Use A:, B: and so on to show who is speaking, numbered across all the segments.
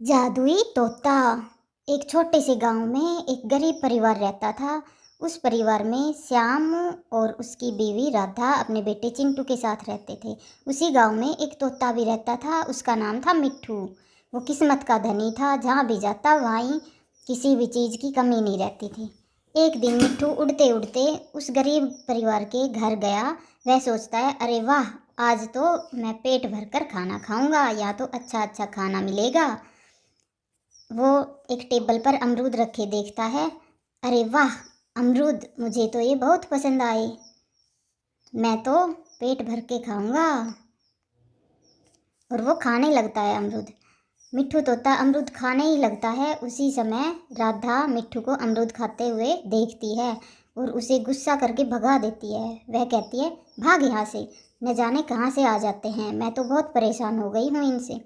A: जादुई तोता। एक छोटे से गांव में एक गरीब परिवार रहता था। उस परिवार में श्याम और उसकी बीवी राधा अपने बेटे चिंटू के साथ रहते थे। उसी गांव में एक तोता भी रहता था, उसका नाम था मिट्ठू। वो किस्मत का धनी था, जहाँ भी जाता वहीं किसी भी चीज़ की कमी नहीं रहती थी। एक दिन मिट्ठू उड़ते उड़ते उस गरीब परिवार के घर गया। वह सोचता है, अरे वाह, आज तो मैं पेट भरकर खाना खाऊंगा, या तो अच्छा अच्छा खाना मिलेगा। वो एक टेबल पर अमरूद रखे देखता है। अरे वाह, अमरूद, मुझे तो ये बहुत पसंद आए, मैं तो पेट भर के खाऊंगा। और वो खाने लगता है अमरूद। मिट्ठू तोता अमरूद खाने ही लगता है। उसी समय राधा मिट्ठू को अमरूद खाते हुए देखती है और उसे गुस्सा करके भगा देती है। वह कहती है, भाग यहाँ से, न जाने कहाँ से आ जाते हैं, मैं तो बहुत परेशान हो गई हूँ इनसे।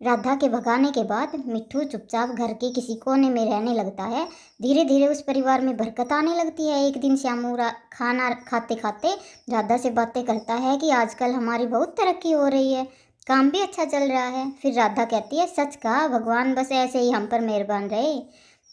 A: राधा के भगाने के बाद मिट्ठू चुपचाप घर के किसी कोने में रहने लगता है। धीरे धीरे उस परिवार में बरकत आने लगती है। एक दिन श्यामू खाना खाते खाते राधा से बातें करता है कि आजकल हमारी बहुत तरक्की हो रही है, काम भी अच्छा चल रहा है। फिर राधा कहती है, सच कहा, भगवान बस ऐसे ही हम पर मेहरबान रहे।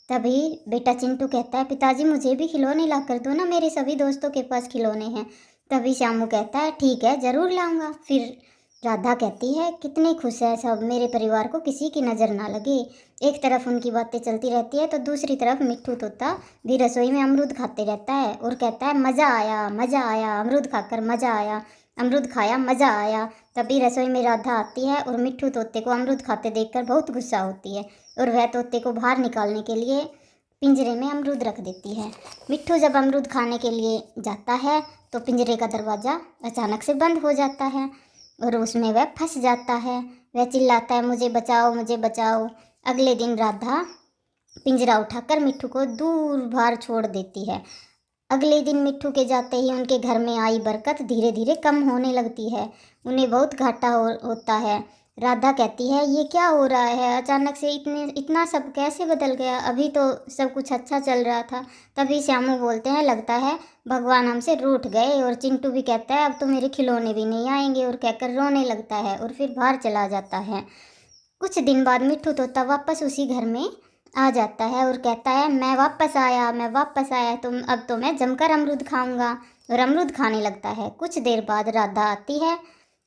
A: तभी बेटा चिंटू कहता है, पिताजी मुझे भी खिलौने ला कर दो ना, मेरे सभी दोस्तों के पास खिलौने हैं। तभी श्यामू कहता है, ठीक है, ज़रूर लाऊंगा। फिर राधा कहती है, कितने खुश है सब, मेरे परिवार को किसी की नज़र ना लगे। एक तरफ उनकी बातें चलती रहती है तो दूसरी तरफ मिट्ठू तोता भी रसोई में अमरूद खाते रहता है और कहता है, मज़ा आया, मज़ा आया, अमरूद खाकर मज़ा आया, अमरूद खाया मज़ा आया। तभी रसोई में राधा आती है और मिट्ठू तोते को अमरूद खाते देखकर बहुत गुस्सा होती है और वह तोते को बाहर निकालने के लिए पिंजरे में अमरूद रख देती है। मिट्ठू जब अमरूद खाने के लिए जाता है तो पिंजरे का दरवाज़ा अचानक से बंद हो जाता है और उसमें वह फंस जाता है। वह चिल्लाता है, मुझे बचाओ, मुझे बचाओ। अगले दिन राधा पिंजरा उठाकर मिट्ठू को दूर बाहर छोड़ देती है। अगले दिन मिट्ठू के जाते ही उनके घर में आई बरकत धीरे धीरे कम होने लगती है। उन्हें बहुत घाटा होता है। राधा कहती है, ये क्या हो रहा है, अचानक से इतना सब कैसे बदल गया, अभी तो सब कुछ अच्छा चल रहा था। तभी श्यामू बोलते हैं, लगता है भगवान हमसे रूठ गए। और चिंटू भी कहता है, अब तो मेरे खिलौने भी नहीं आएंगे, और कहकर रोने लगता है और फिर बाहर चला जाता है। कुछ दिन बाद मिट्ठू तोता वापस उसी घर में आ जाता है और कहता है, मैं वापस आया, मैं वापस आया, तुम अब तो मैं जमकर अमरूद खाऊंगा। और अमरूद खाने लगता है। कुछ देर बाद राधा आती है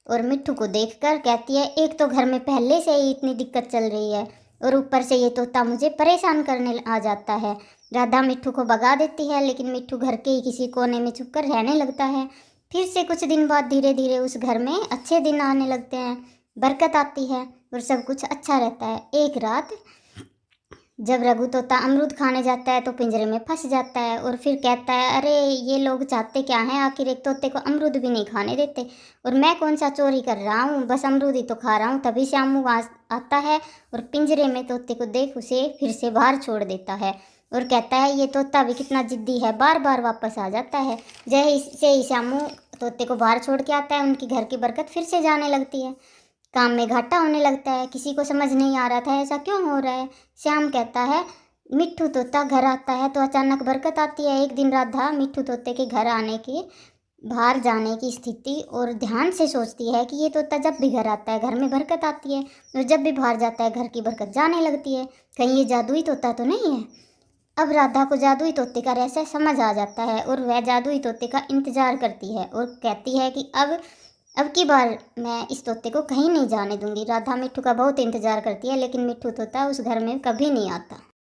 A: और मिट्ठू को देखकर कहती है, एक तो घर में पहले से ही इतनी दिक्कत चल रही है और ऊपर से ये तोता मुझे परेशान करने आ जाता है। राधा मिट्ठू को भगा देती है, लेकिन मिट्ठू घर के ही किसी कोने में छुपकर रहने लगता है। फिर से कुछ दिन बाद धीरे धीरे उस घर में अच्छे दिन आने लगते हैं, बरकत आती है और सब कुछ अच्छा रहता है। एक रात जब रघु तोता अमरूद खाने जाता है तो पिंजरे में फंस जाता है और फिर कहता है, अरे ये लोग चाहते क्या हैं, आखिर एक तोते को अमरूद भी नहीं खाने देते और मैं कौन सा चोरी कर रहा हूँ, बस अमरूद ही तो खा रहा हूँ। तभी श्यामू आता है और पिंजरे में तोते को देख उसे फिर से बाहर छोड़ देता है और कहता है, ये तोता भी कितना जिद्दी है, बार बार वापस आ जाता है। जैसे ही श्यामू तोते को बाहर छोड़ के आता है, उनकी घर की बरकत फिर से जाने लगती है। काम में घाटा होने लगता है। किसी को समझ नहीं आ रहा था ऐसा क्यों हो रहा है। श्याम कहता है, मिट्ठू तोता घर आता है तो अचानक बरकत आती है। एक दिन राधा मिट्ठू तोते के घर आने के बाहर जाने की स्थिति और ध्यान से सोचती है कि ये तोता जब भी घर आता है घर में बरकत आती है और जब भी बाहर जाता है घर की बरकत जाने लगती है। कहीं ये जादुई तोता तो नहीं है। अब राधा को जादुई तोते का रहस्य समझ आ जाता है और वह जादुई तोते का इंतजार करती है और कहती है कि अब की बार मैं इस तोते को कहीं नहीं जाने दूंगी। राधा मिट्ठू का बहुत इंतजार करती है, लेकिन मिट्ठू तोता उस घर में कभी नहीं आता।